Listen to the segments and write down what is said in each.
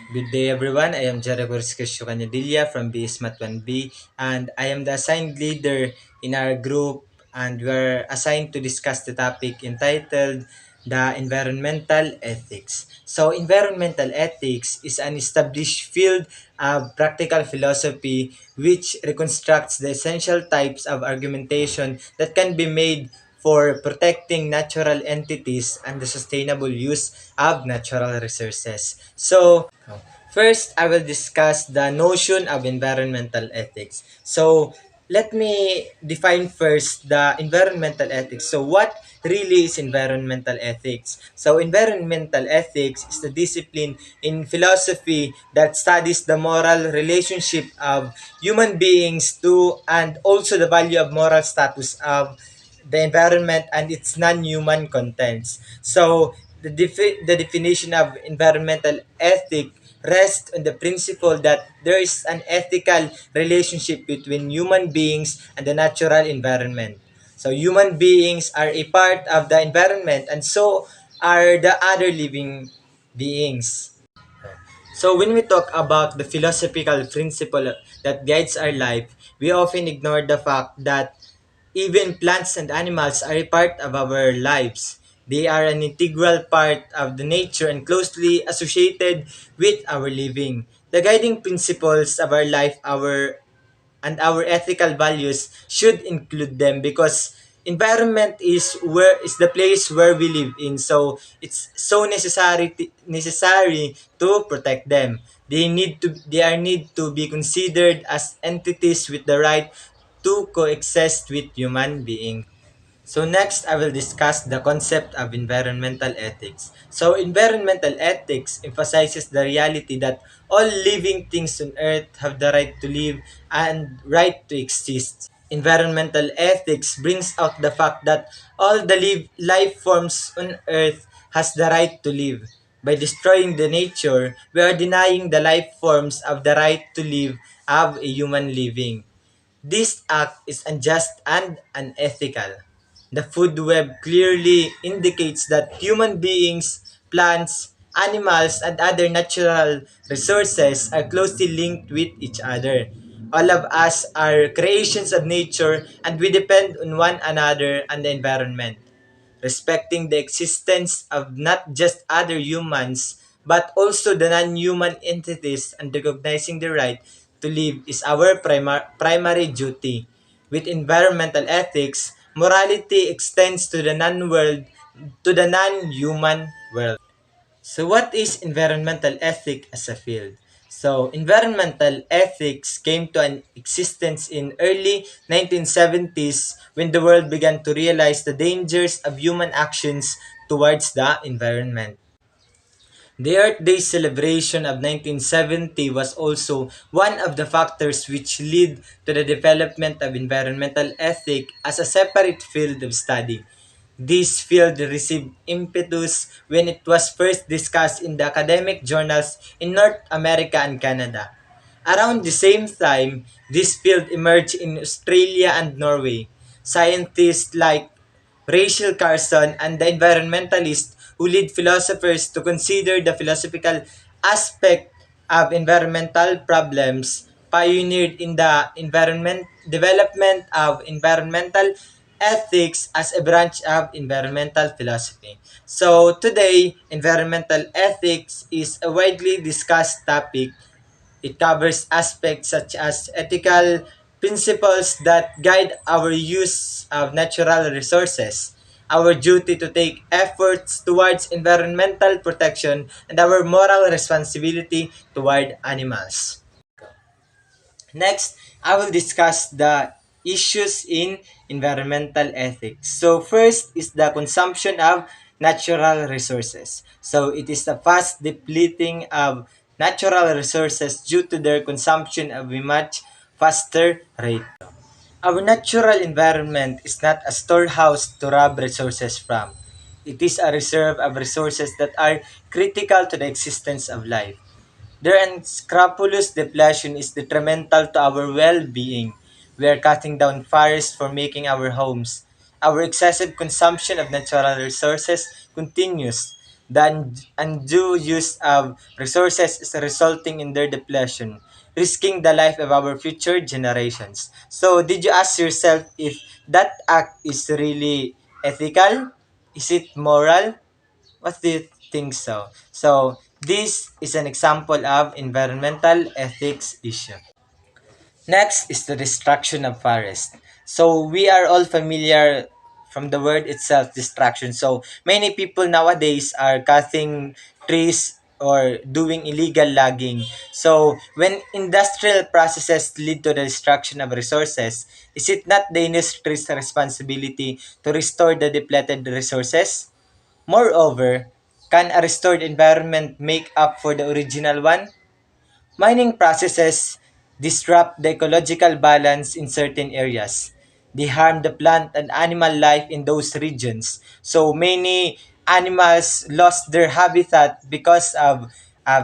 Good day, everyone. I am Jericho Rizquesio Canadilla from BS Mat 1B, and I am the assigned leader in our group, and we are assigned to discuss the topic entitled the environmental ethics. So, environmental ethics is an established field of practical philosophy which reconstructs the essential types of argumentation that can be made for protecting natural entities and the sustainable use of natural resources. So, first, I will discuss the notion of environmental ethics. So, let me define first the environmental ethics. So, what really is environmental ethics? So, environmental ethics is the discipline in philosophy that studies the moral relationship of human beings to and also the value of moral status of the environment and its non-human contents. So, the definition of environmental ethic rests on the principle that there is an ethical relationship between human beings and the natural environment. So, human beings are a part of the environment and so are the other living beings. So when we talk about the philosophical principle that guides our life, we often ignore the fact that even plants and animals are a part of our lives. They are an integral part of the nature and closely associated with our living. The guiding principles of our life, our ethical values should include them because environment is the place where we live in, so it's so necessary to protect them. They need to be considered as entities with the right to coexist with human beings. So next, I will discuss the concept of environmental ethics. So environmental ethics emphasizes the reality that all living things on earth have the right to live and right to exist. Environmental ethics brings out the fact that all the life forms on earth has the right to live. By destroying the nature, we are denying the life forms of the right to live of a human living. This act is unjust and unethical. The food web clearly indicates that human beings, plants, animals, and other natural resources are closely linked with each other. All of us are creations of nature and we depend on one another and the environment. Respecting the existence of not just other humans, but also the non-human entities and recognizing the right to live is our primary duty. With environmental ethics, morality extends to the non-human world. So what is environmental ethic as a field? So environmental ethics came to an existence in early 1970s when the world began to realize the dangers of human actions towards the environment. The Earth Day celebration of 1970 was also one of the factors which led to the development of environmental ethic as a separate field of study. This field received impetus when it was first discussed in the academic journals in North America and Canada. Around the same time, this field emerged in Australia and Norway. Scientists like Rachel Carson and the environmentalists who lead philosophers to consider the philosophical aspect of environmental problems pioneered in the development of environmental ethics as a branch of environmental philosophy. So today, environmental ethics is a widely discussed topic. It covers aspects such as ethical principles that guide our use of natural resources, our duty to take efforts towards environmental protection, and our moral responsibility toward animals. Next, I will discuss the issues in environmental ethics. So first is the consumption of natural resources. So it is the fast depleting of natural resources due to their consumption of a much faster rate. Our natural environment is not a storehouse to rob resources from. It is a reserve of resources that are critical to the existence of life. Their unscrupulous depletion is detrimental to our well-being. We are cutting down forests for making our homes. Our excessive consumption of natural resources continues. The undue use of resources is resulting in their depletion, risking the life of our future generations. So, did you ask yourself if that act is really ethical? Is it moral? What do you think so? So, this is an example of environmental ethics issue. Next is the destruction of forest. So we are all familiar from the word itself, destruction. So many people nowadays are cutting trees or doing illegal logging. So when industrial processes lead to the destruction of resources, is it not the industry's responsibility to restore the depleted resources? Moreover, can a restored environment make up for the original one? Mining processes disrupt the ecological balance in certain areas. They harm the plant and animal life in those regions. So many animals lost their habitat because of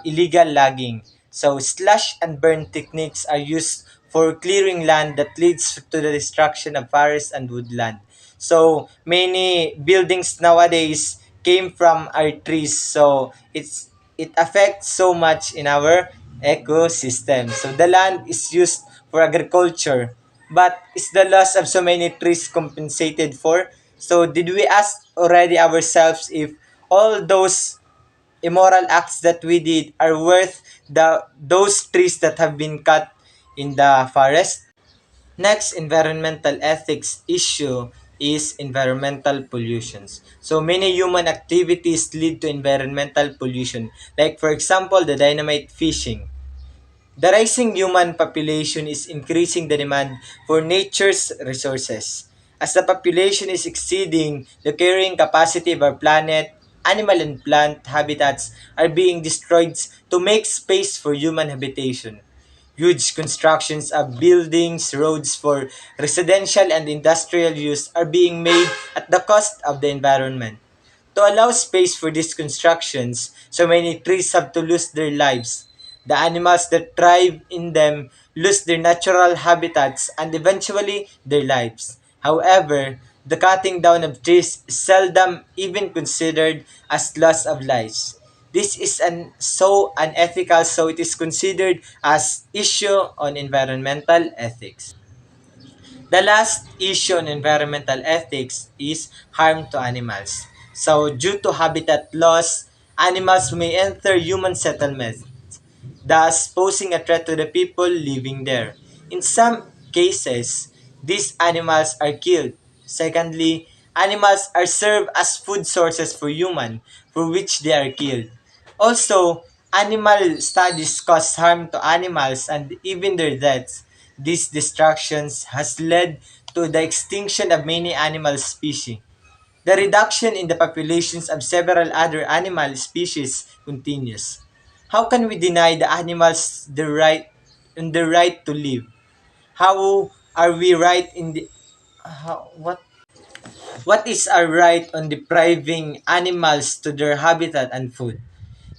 illegal logging. So slash and burn techniques are used for clearing land that leads to the destruction of forests and woodland. So many buildings nowadays came from our trees. So it affects so much in our ecosystem. So the land is used for agriculture, but is the loss of so many trees compensated for? So did we ask already ourselves if all those immoral acts that we did are worth those trees that have been cut in the forest? Next environmental ethics issue is environmental pollutions. So many human activities lead to environmental pollution. Like for example, the dynamite fishing. The rising human population is increasing the demand for nature's resources. As the population is exceeding the carrying capacity of our planet, animal and plant habitats are being destroyed to make space for human habitation. Huge constructions of buildings, roads for residential and industrial use are being made at the cost of the environment. To allow space for these constructions, so many trees have to lose their lives. The animals that thrive in them lose their natural habitats and eventually their lives. However, the cutting down of trees is seldom even considered as loss of lives. This is so unethical, so it is considered as issue on environmental ethics. The last issue on environmental ethics is harm to animals. So, due to habitat loss, animals may enter human settlements, thus posing a threat to the people living there. In some cases, these animals are killed. Secondly, animals are served as food sources for human, for which they are killed. Also, animal studies cause harm to animals and even their deaths. These destructions has led to the extinction of many animal species. The reduction in the populations of several other animal species continues. How can we deny the animals the right to live? How are we right in the what is our right on depriving animals to their habitat and food?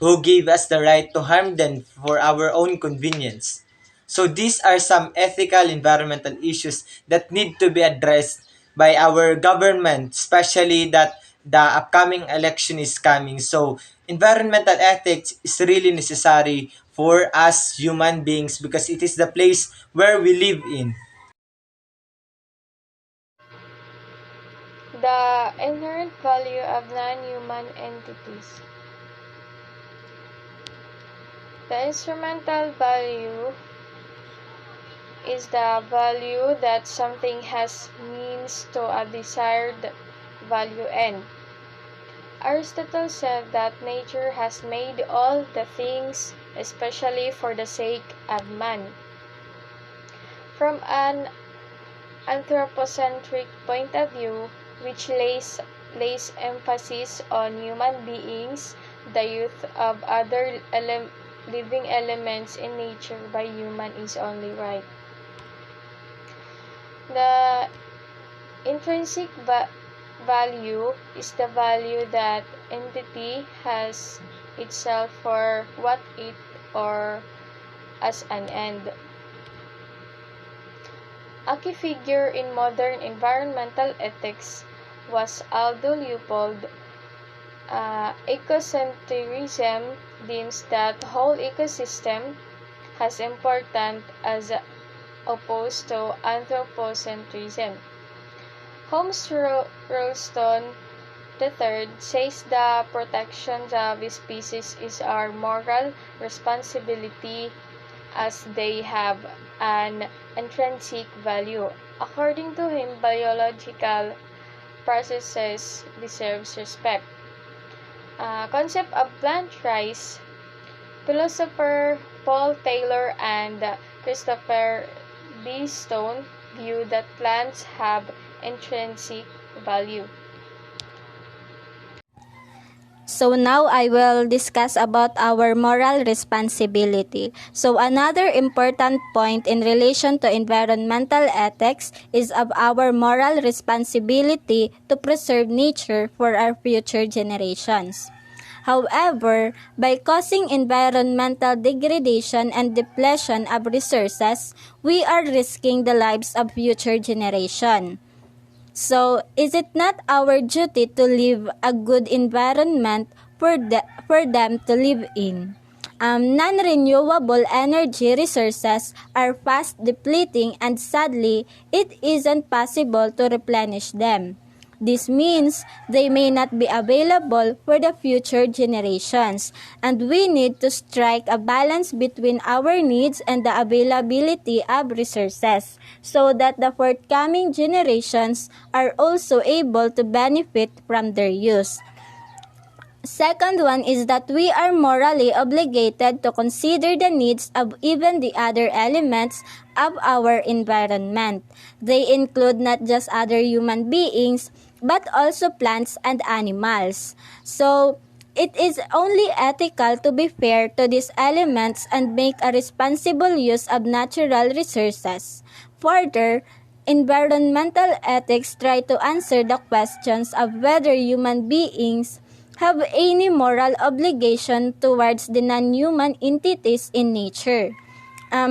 Who gave us the right to harm them for our own convenience? So these are some ethical environmental issues that need to be addressed by our government, especially that the upcoming election is coming. So environmental ethics is really necessary for us human beings because it is the place where we live in. The inherent value of non-human entities. The instrumental value is the value that something has means to a desired value end. Aristotle said that nature has made all the things especially for the sake of man. From an anthropocentric point of view, which lays emphasis on human beings, the use of other living elements in nature by human is only right. The intrinsic value is the value that entity has itself for what it or as an end. A key figure in modern environmental ethics was Aldo Leopold, Ecocentrism deems that whole ecosystem as important as opposed to anthropocentrism. Holmes Rollston III says the protection of species is our moral responsibility as they have an intrinsic value. According to him, biological processes deserves respect. Concept of plant rights. Philosopher Paul Taylor and Christopher B. Stone view that plants have intrinsic value. So now I will discuss about our moral responsibility. So another important point in relation to environmental ethics is of our moral responsibility to preserve nature for our future generations. However, by causing environmental degradation and depletion of resources, we are risking the lives of future generations. So, is it not our duty to leave a good environment for them to live in? Non-renewable energy resources are fast depleting and sadly, it isn't possible to replenish them. This means they may not be available for the future generations, and we need to strike a balance between our needs and the availability of resources so that the forthcoming generations are also able to benefit from their use. Second one is that we are morally obligated to consider the needs of even the other elements of our environment. They include not just other human beings, but also plants and animals. So, it is only ethical to be fair to these elements and make a responsible use of natural resources. Further, environmental ethics try to answer the questions of whether human beings have any moral obligation towards the non-human entities in nature.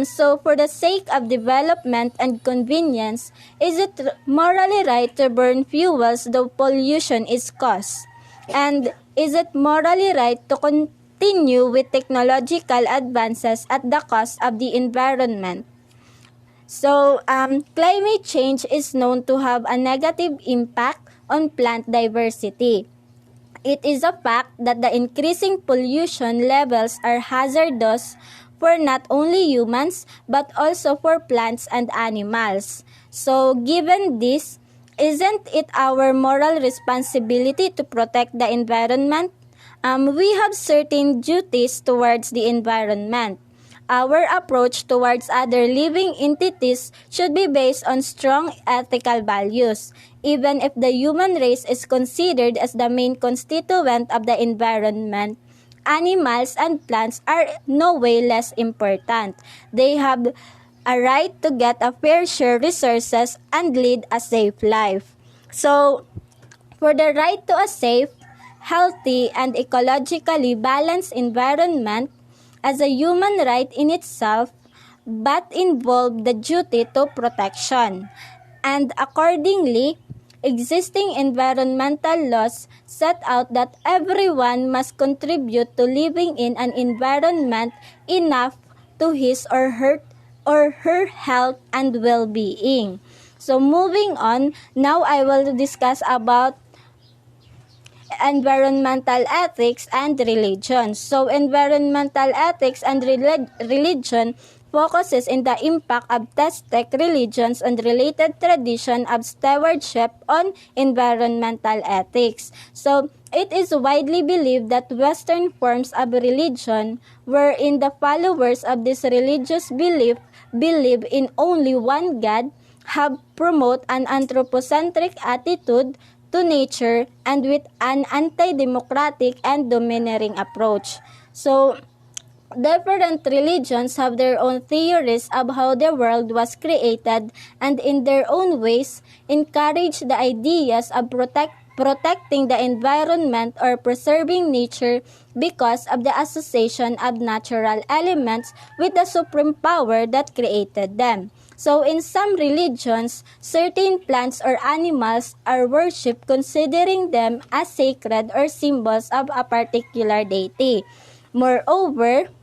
So for the sake of development and convenience, is it morally right to burn fuels though pollution is caused? And is it morally right to continue with technological advances at the cost of the environment? So, climate change is known to have a negative impact on plant diversity. It is a fact that the increasing pollution levels are hazardous for not only humans but also for plants and animals. So, given this, isn't it our moral responsibility to protect the environment? We have certain duties towards the environment. Our approach towards other living entities should be based on strong ethical values, even if the human race is considered as the main constituent of the environment. Animals and plants are no way less important. They have a right to get a fair share resources and lead a safe life. So, for the right to a safe, healthy, and ecologically balanced environment, as a human right in itself, but involve the duty to protection. And accordingly, existing environmental laws set out that everyone must contribute to living in an environment enough to his or her health and well-being. So moving on, now I will discuss about environmental ethics and religion. So, environmental ethics and religion focuses in the impact of Aztec religions and related tradition of stewardship on environmental ethics. So, it is widely believed that Western forms of religion, wherein the followers of this religious belief believe in only one God, have promote an anthropocentric attitude to nature and with an anti-democratic and domineering approach. So, different religions have their own theories of how the world was created and in their own ways encourage the ideas of protecting the environment or preserving nature because of the association of natural elements with the supreme power that created them. So in some religions, certain plants or animals are worshipped considering them as sacred or symbols of a particular deity. Moreover,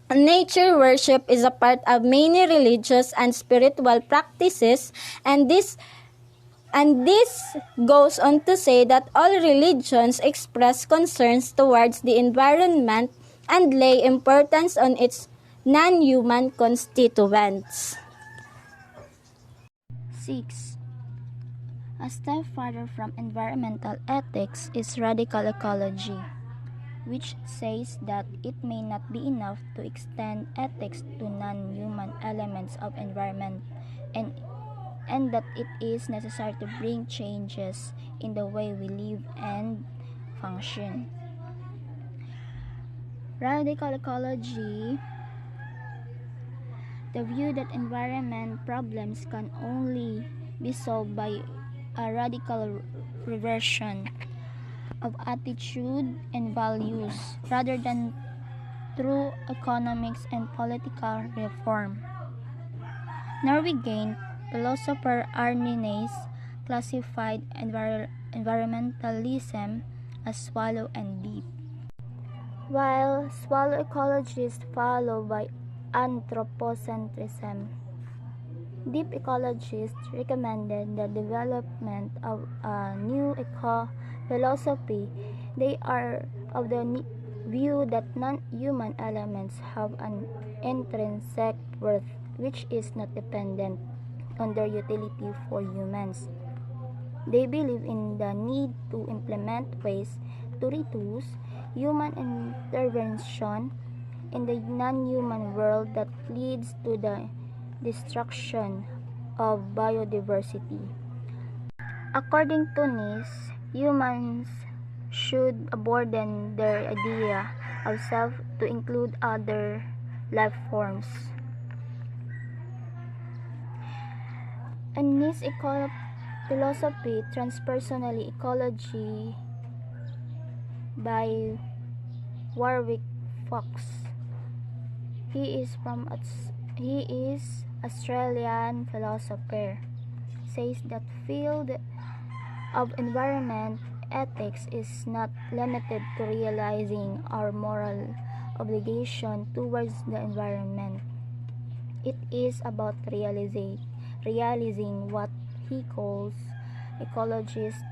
nature worship is a part of many religious and spiritual practices, and this goes on to say that all religions express concerns towards the environment and lay importance on its non-human constituents. 6. A step further from environmental ethics is radical ecology, which says that it may not be enough to extend ethics to non-human elements of environment and that it is necessary to bring changes in the way we live and function. Radical ecology, the view that environment problems can only be solved by a radical reversion of attitude and values rather than through economics and political reform. Norwegian philosopher Arne classified environmentalism as shallow and deep, while shallow ecologists follow by anthropocentrism. Deep ecologists recommended the development of a new eco-philosophy. They are of the view that non-human elements have an intrinsic worth which is not dependent on their utility for humans. They believe in the need to implement ways to reduce human intervention in the non-human world that leads to the destruction of biodiversity. According to Nice, humans should broaden their idea of self to include other life forms. In Nice philosophy, transpersonal ecology by Warwick Fox. He is Australian philosopher, says that field of environment ethics is not limited to realizing our moral obligation towards the environment. It is about realizing what he calls ecologist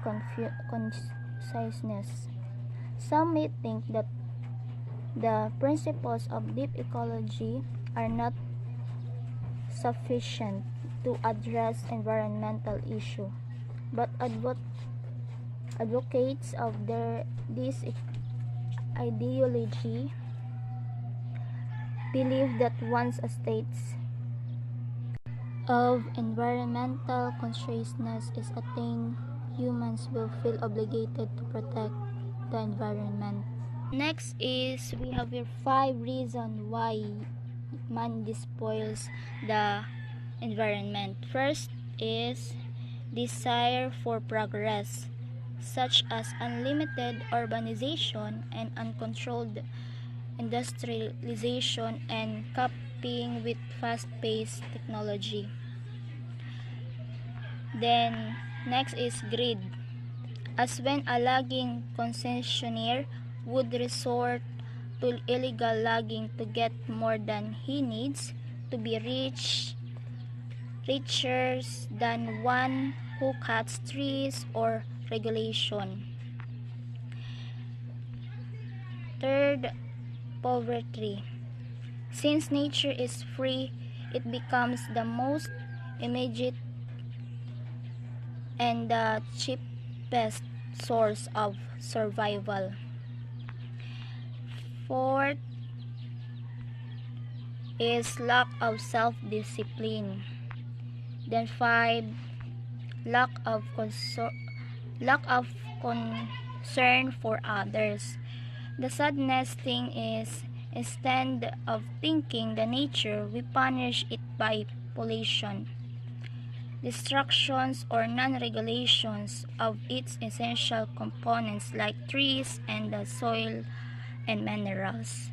consciousness. Some may think that the principles of deep ecology are not sufficient to address environmental issues, but advocates of this ideology believe that once a state of environmental consciousness is attained, humans will feel obligated to protect the environment. Next is we have here 5 reasons why man despoils the environment. First is desire for progress, such as unlimited urbanization and uncontrolled industrialization and coping with fast-paced technology. Then next is greed, as when a logging concessionaire would resort to illegal logging to get more than he needs to be richer than one who cuts trees, or regulation. Third, poverty. Since nature is free, it becomes the most immediate and the cheapest source of survival. Fourth is lack of self-discipline. Then 5, lack of concern for others. The saddest thing is, instead of thinking the nature, we punish it by pollution, destructions, or non-regulations of its essential components like trees and the soil and minerals.